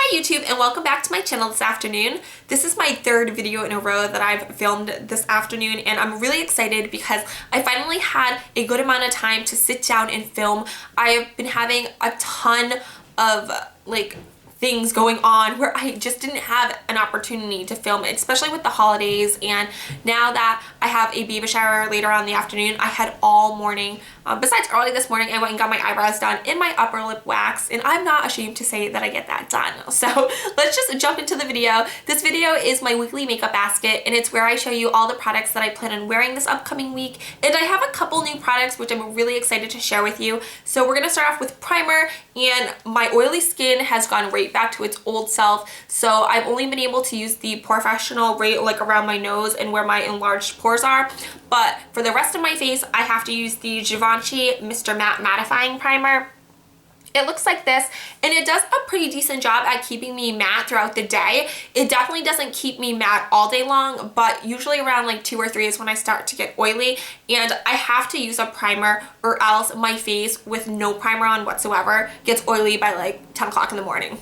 Hi YouTube and welcome back to my channel this afternoon. This is my third video in a row that I've filmed this afternoon and I'm really excited because I finally had a good amount of time to sit down and film. I've been having a ton of things going on where I just didn't have an opportunity to film it, especially with the holidays. And now that I have a baby shower later on in the afternoon, I had all morning. Besides early this morning, I went and got my eyebrows done and my upper lip waxed, and I'm not ashamed to say that I get that done. So let's just jump into the video. This video is my weekly makeup basket, and it's where I show you all the products that I plan on wearing this upcoming week. And I have a couple new products which I'm really excited to share with you. So we're gonna start off with primer, and my oily skin has gone right back to its old self. So I've only been able to use the Professional right around my nose and where my enlarged pores are. But for the rest of my face, I have to use the Givenchy Mr. Matte Mattifying Primer. It looks like this, and it does a pretty decent job at keeping me matte throughout the day. It definitely doesn't keep me matte all day long, but usually around 2 or 3 is when I start to get oily, and I have to use a primer or else my face with no primer on whatsoever gets oily by 10 o'clock in the morning.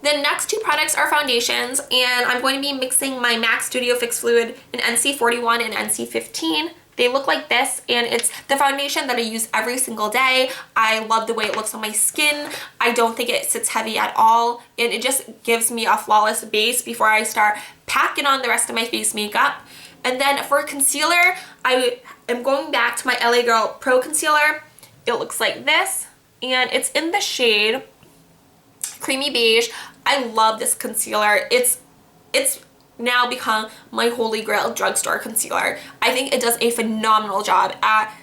The next two products are foundations, and I'm going to be mixing my MAC Studio Fix Fluid in NC41 and NC15. They look like this, and it's the foundation that I use every single day. I love the way it looks on my skin. I don't think it sits heavy at all, and it just gives me a flawless base before I start packing on the rest of my face makeup. And then for concealer, I am going back to my LA Girl Pro Concealer. It looks like this, and it's in the shade Creamy Beige. I love this concealer. It's now become my holy grail drugstore concealer. I think it does a phenomenal job at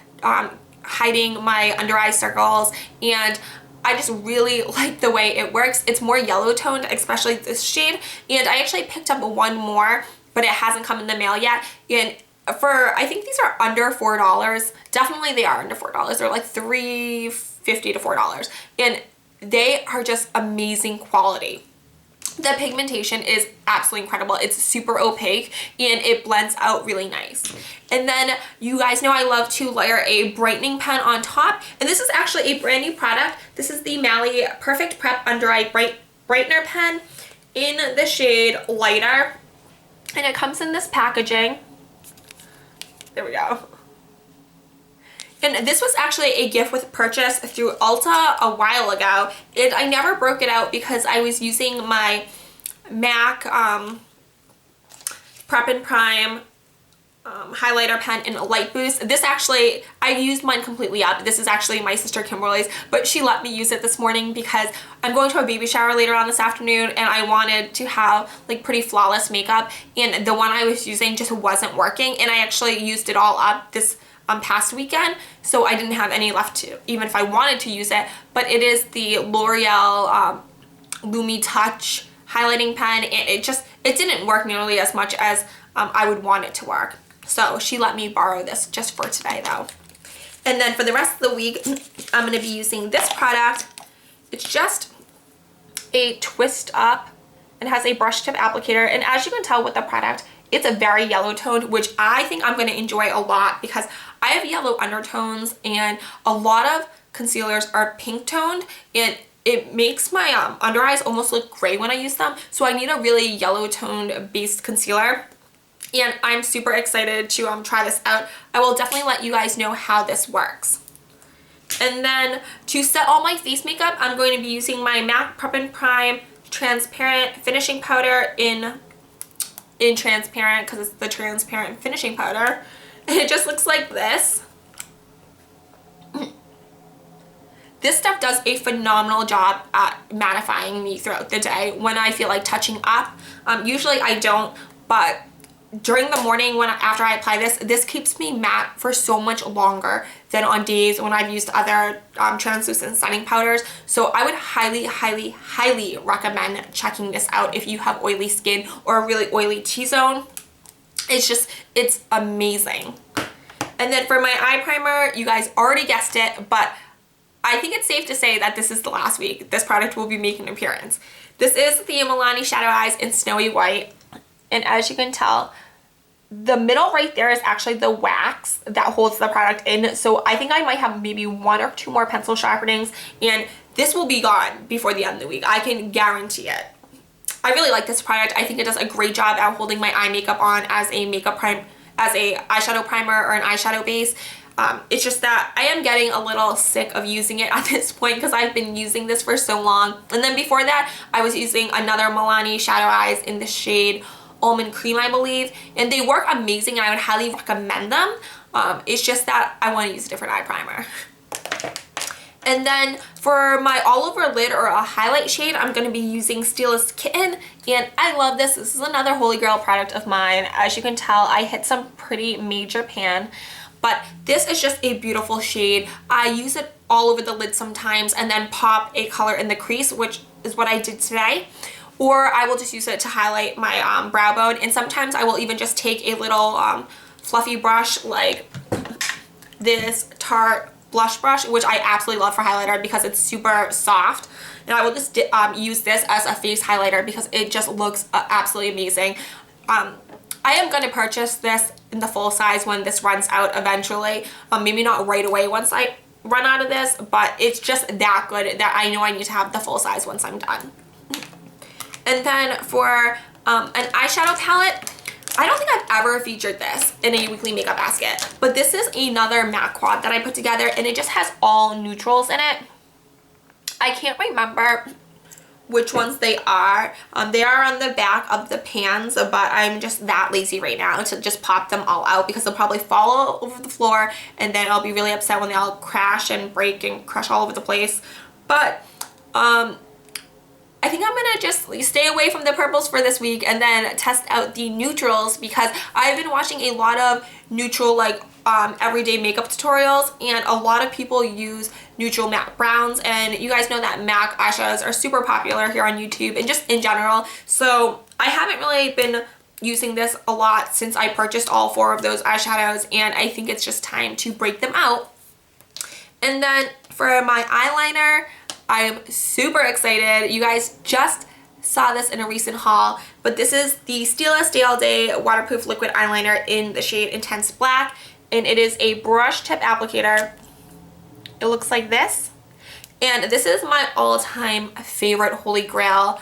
hiding my under eye circles, and I just really like the way it works. It's more yellow toned, especially this shade, and I actually picked up one more, but it hasn't come in the mail yet. And I think these are under $4. Definitely they are under $4. They're like $3.50 to $4, and they are just amazing quality. The pigmentation is absolutely incredible. It's super opaque and it blends out really nice. And then you guys know I love to layer a brightening pen on top, and this is actually a brand new product. This is the Mally Perfect Prep Under Eye Brightener Pen in the shade Lighter, and it comes in this packaging. There we go. And this was actually a gift with purchase through Ulta a while ago, and I never broke it out because I was using my MAC Prep and Prime highlighter pen in a Light Boost. This actually, I used mine completely up. This is actually my sister Kimberly's, but she let me use it this morning because I'm going to a baby shower later on this afternoon, and I wanted to have pretty flawless makeup, and the one I was using just wasn't working, and I actually used it all up this past weekend, so I didn't have any left to, even if I wanted to use it. But it is the L'Oreal Lumi Touch highlighting pen, and it didn't work nearly as much as I would want it to work. So she let me borrow this just for today though. And then for the rest of the week, I'm going to be using this product. It's just a twist up and has a brush tip applicator, and as you can tell with the product, it's a very yellow toned, which I think I'm going to enjoy a lot because I have yellow undertones and a lot of concealers are pink toned, and it makes my under eyes almost look gray when I use them. So I need a really yellow toned based concealer, and I'm super excited to try this out. I will definitely let you guys know how this works. And then to set all my face makeup, I'm going to be using my MAC Prep and Prime Transparent Finishing Powder in transparent, because it's the transparent finishing powder, and it just looks like this. This stuff does a phenomenal job at mattifying me throughout the day when I feel like touching up. Usually I don't, but during the morning after I apply this keeps me matte for so much longer than on days when I've used other translucent setting powders. So I would highly, highly, highly recommend checking this out if you have oily skin or a really oily T-zone. It's amazing. And then for my eye primer, you guys already guessed it, but I think it's safe to say that this is the last week this product will be making an appearance. This is the Milani Shadow Eyes in Snowy White, and as you can tell, the middle right there is actually the wax that holds the product in. So I think I might have maybe 1 or 2 more pencil sharpenings, and this will be gone before the end of the week. I can guarantee it. I really like this product. I think it does a great job at holding my eye makeup on as a eyeshadow primer or an eyeshadow base. It's just that I am getting a little sick of using it at this point because I've been using this for so long. And then before that, I was using another Milani Shadow Eyes in the shade Almond Cream, I believe. And they work amazing and I would highly recommend them. It's just that I want to use a different eye primer. And then for my all over lid or a highlight shade, I'm going to be using Stylist Kitten. And I love this. This is another holy grail product of mine. As you can tell, I hit some pretty major pan. But this is just a beautiful shade. I use it all over the lid sometimes and then pop a color in the crease, which is what I did today. Or I will just use it to highlight my brow bone. And sometimes I will even just take a little fluffy brush like this Tarte blush brush, which I absolutely love for highlighter because it's super soft. And I will just use this as a face highlighter because it just looks absolutely amazing. I am going to purchase this in the full size when this runs out eventually. Maybe not right away once I run out of this, but it's just that good that I know I need to have the full size once I'm done. And then for an eyeshadow palette, I don't think I've ever featured this in a weekly makeup basket, but this is another MAC quad that I put together and it just has all neutrals in it. I can't remember which ones they are. They are on the back of the pans, but I'm just that lazy right now to just pop them all out because they'll probably fall all over the floor and then I'll be really upset when they all crash and break and crush all over the place. But I think I'm gonna just stay away from the purples for this week and then test out the neutrals because I've been watching a lot of neutral everyday makeup tutorials and a lot of people use neutral matte browns, and you guys know that MAC eyeshadows are super popular here on YouTube and just in general. So I haven't really been using this a lot since I purchased all 4 of those eyeshadows, and I think it's just time to break them out. And then for my eyeliner, I am super excited. You guys just saw this in a recent haul, but this is the Stylist Day All Day Waterproof Liquid Eyeliner in the shade Intense Black, and it is a brush tip applicator. It looks like this, and this is my all-time favorite holy grail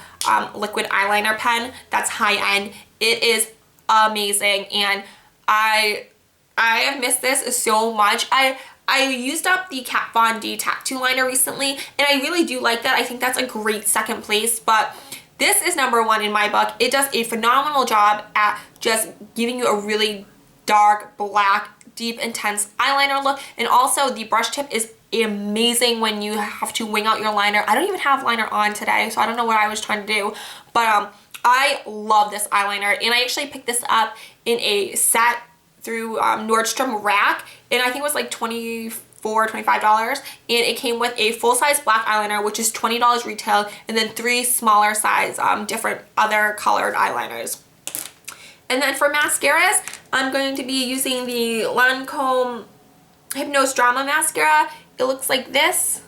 liquid eyeliner pen that's high-end. It is amazing, and I have missed this so much. I used up the Kat Von D Tattoo Liner recently, and I really do like that. I think that's a great second place, but this is #1 in my book. It does a phenomenal job at just giving you a really dark, black, deep, intense eyeliner look, and also the brush tip is amazing when you have to wing out your liner. I don't even have liner on today, so I don't know what I was trying to do, but I love this eyeliner, and I actually picked this up in a set through Nordstrom Rack, and I think it was like $24, $25, and it came with a full-size black eyeliner, which is $20 retail, and then 3 smaller size different other colored eyeliners. And then for mascaras, I'm going to be using the Lancome Hypnose Drama Mascara. It looks like this,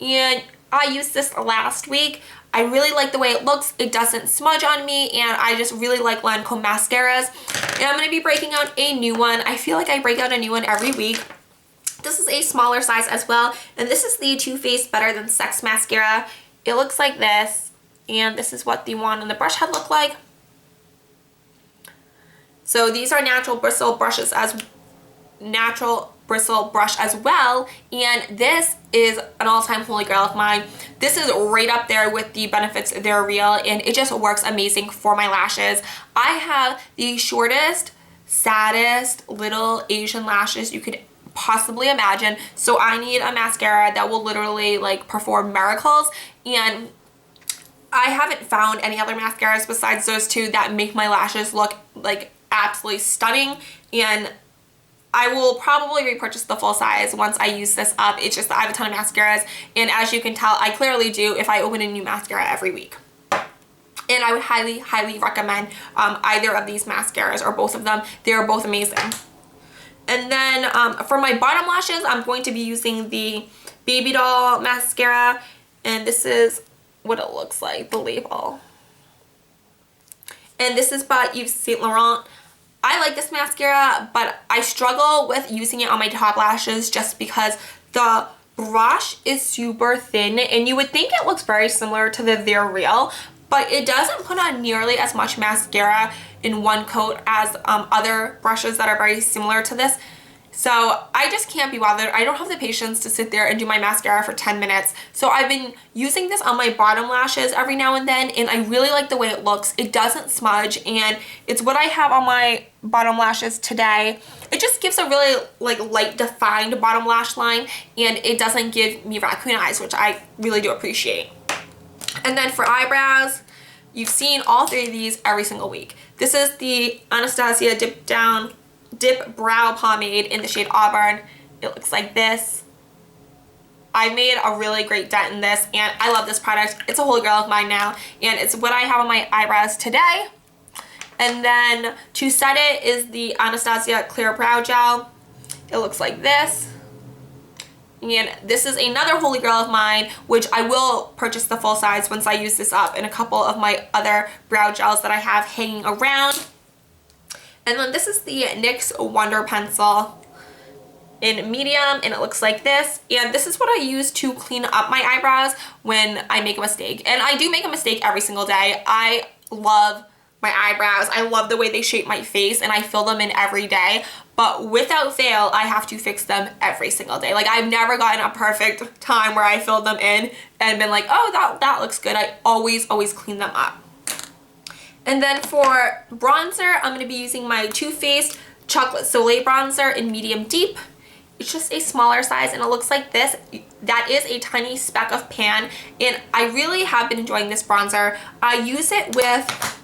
and I used this last week. I really like the way it looks. It doesn't smudge on me, and I just really like Lancome mascaras. And I'm going to be breaking out a new one. I feel like I break out a new one every week. This is a smaller size as well, and this is the Too Faced Better Than Sex Mascara. It looks like this, and this is what the one on the brush head look like. So these are natural bristle brushes brush as well, and this is an all-time holy grail of mine. This is right up there with the Benefits They're Real, and it just works amazing for my lashes. I have the shortest, saddest little Asian lashes you could possibly imagine, so I need a mascara that will literally perform miracles, and I haven't found any other mascaras besides those 2 that make my lashes look absolutely stunning, and I will probably repurchase the full size once I use this up. It's just that I have a ton of mascaras, and as you can tell, I clearly do if I open a new mascara every week. And I would highly, highly recommend either of these mascaras or both of them. They're both amazing. And then for my bottom lashes, I'm going to be using the Baby Doll mascara, and this is what it looks like, the label. And this is by Yves Saint Laurent. I like this mascara, but I struggle with using it on my top lashes just because the brush is super thin, and you would think it looks very similar to the They're Real, but it doesn't put on nearly as much mascara in one coat as other brushes that are very similar to this. So I just can't be bothered. I don't have the patience to sit there and do my mascara for 10 minutes. So I've been using this on my bottom lashes every now and then, and I really like the way it looks. It doesn't smudge, and it's what I have on my bottom lashes today. It just gives a really like light defined bottom lash line, and it doesn't give me raccoon eyes, which I really do appreciate. And then for eyebrows, you've seen all three of these every single week. This is the Anastasia Dip Brow Pomade in the shade Auburn. It looks like this. I made a really great dent in this, and I love this product. It's a holy grail of mine now, and it's what I have on my eyebrows today. And then to set it is the Anastasia Clear Brow Gel. It looks like this. And this is another holy grail of mine, which I will purchase the full size once I use this up in a couple of my other brow gels that I have hanging around. And then this is the NYX Wonder Pencil in medium, and it looks like this. And this is what I use to clean up my eyebrows when I make a mistake. And I do make a mistake every single day. I love my eyebrows. I love the way they shape my face, and I fill them in every day. But without fail, I have to fix them every single day. Like, I've never gotten a perfect time where I filled them in and been like, oh, that looks good. I always clean them up. And then for bronzer, I'm going to be using my Too Faced Chocolate Soleil Bronzer in medium deep. It's just a smaller size, and it looks like this. That is a tiny speck of pan, and I really have been enjoying this bronzer. I use it with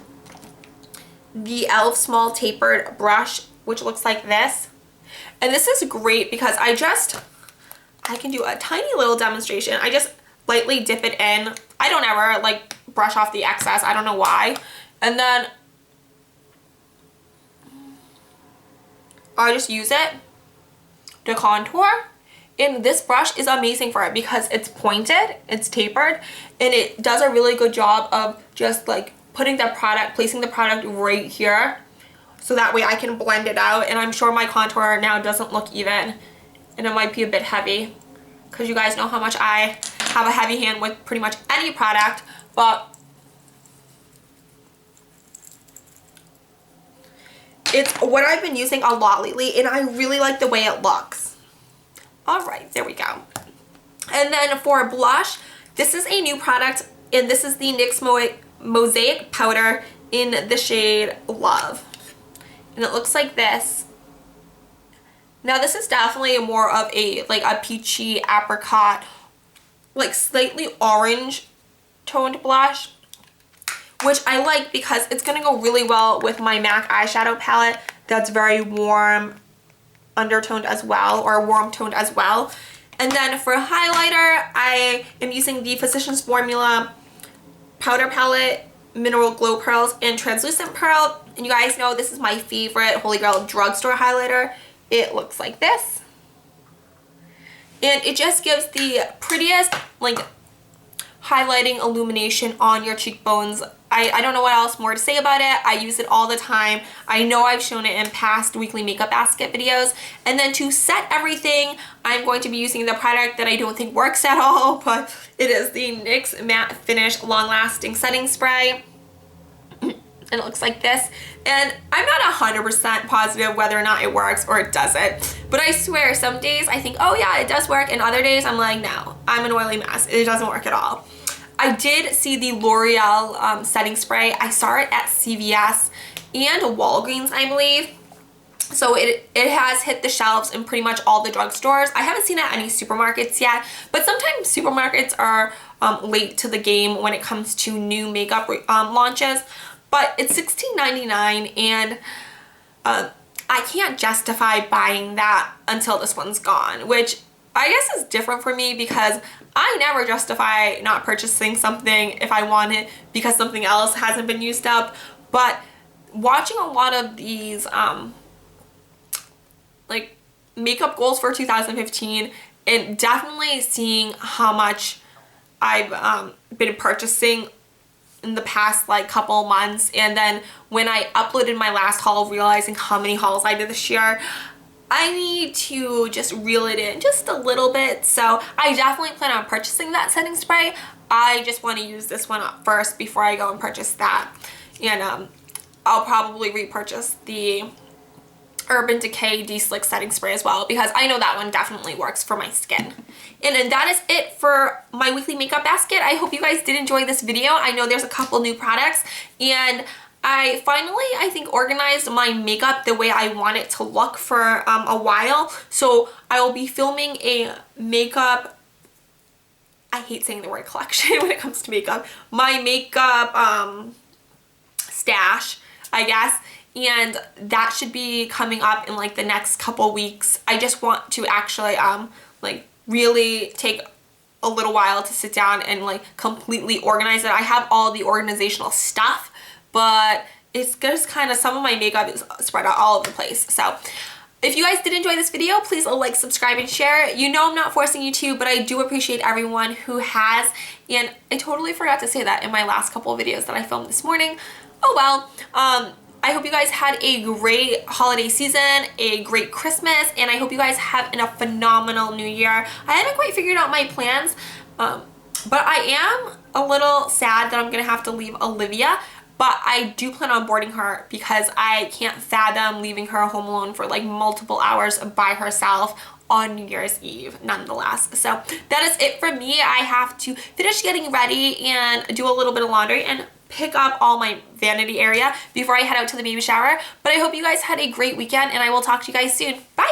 the e.l.f. Small Tapered Brush, which looks like this. And this is great because I can do a tiny little demonstration. I just lightly dip it in. I don't ever like brush off the excess. I don't know why. And then I just use it to contour. And this brush is amazing for it because it's pointed, it's tapered, and it does a really good job of just like placing the product right here, so that way I can blend it out. And I'm sure my contour now doesn't look even, and it might be a bit heavy because you guys know how much I have a heavy hand with pretty much any product, but it's what I've been using a lot lately, and I really like the way it looks. All right, there we go. And then for blush, this is a new product, and this is the NYX Mosaic Powder in the shade Love. And it looks like this. Now this is definitely more of a peachy apricot, like slightly orange toned blush, which I like because it's gonna go really well with my MAC eyeshadow palette that's very warm undertoned as well, or warm toned as well. And then for highlighter, I am using the Physicians Formula Powder Palette, Mineral Glow Pearls, and Translucent Pearl. And you guys know this is my favorite Holy Grail drugstore highlighter. It looks like this. And it just gives the prettiest like highlighting illumination on your cheekbones. I don't know what else more to say about it. I use it all the time. I know I've shown it in past weekly makeup basket videos. And then to set everything, I'm going to be using the product that I don't think works at all, but it is the NYX Matte Finish Long Lasting Setting Spray. And it looks like this. And I'm not 100% positive whether or not it works or it doesn't. But I swear, some days I think, oh yeah, it does work. And other days I'm like, no, I'm an oily mess. It doesn't work at all. I did see the L'Oreal setting spray. I saw it at CVS and Walgreens, I believe. So it has hit the shelves in pretty much all the drugstores. I haven't seen it at any supermarkets yet, but sometimes supermarkets are late to the game when it comes to new makeup launches. But it's $16.99, and I can't justify buying that until this one's gone, which I guess is different for me because I never justify not purchasing something if I want it because something else hasn't been used up. But watching a lot of these like makeup goals for 2015, and definitely seeing how much I've been purchasing in the past like couple months, and then when I uploaded my last haul, realizing how many hauls I did this year, I need to just reel it in just a little bit. So I definitely plan on purchasing that setting spray. I just want to use this one up first before I go and purchase that. And I'll probably repurchase the Urban Decay De-Slick setting spray as well, because I know that one definitely works for my skin. And then that is it for my weekly makeup basket. I hope you guys did enjoy this video. I know there's a couple new products, and I finally, I think, organized my makeup the way I want it to look for a while. So I will be filming a makeup, I hate saying the word collection when it comes to makeup, my makeup stash, I guess. And that should be coming up in like the next couple weeks. I just want to actually like really take a little while to sit down and like completely organize it. I have all the organizational stuff, but it's just kind of, some of my makeup is spread out all over the place. So if you guys did enjoy this video, please like, subscribe, and share. You know I'm not forcing you to, but I do appreciate everyone who has. And I totally forgot to say that in my last couple of videos that I filmed this morning. Oh well. I hope you guys had a great holiday season, a great Christmas, and I hope you guys have a phenomenal new year. I haven't quite figured out my plans, but I am a little sad that I'm going to have to leave Olivia, but I do plan on boarding her because I can't fathom leaving her home alone for like multiple hours by herself on New Year's Eve nonetheless. So that is it for me. I have to finish getting ready and do a little bit of laundry and pick up all my vanity area before I head out to the baby shower. But I hope you guys had a great weekend, and I will talk to you guys soon. Bye!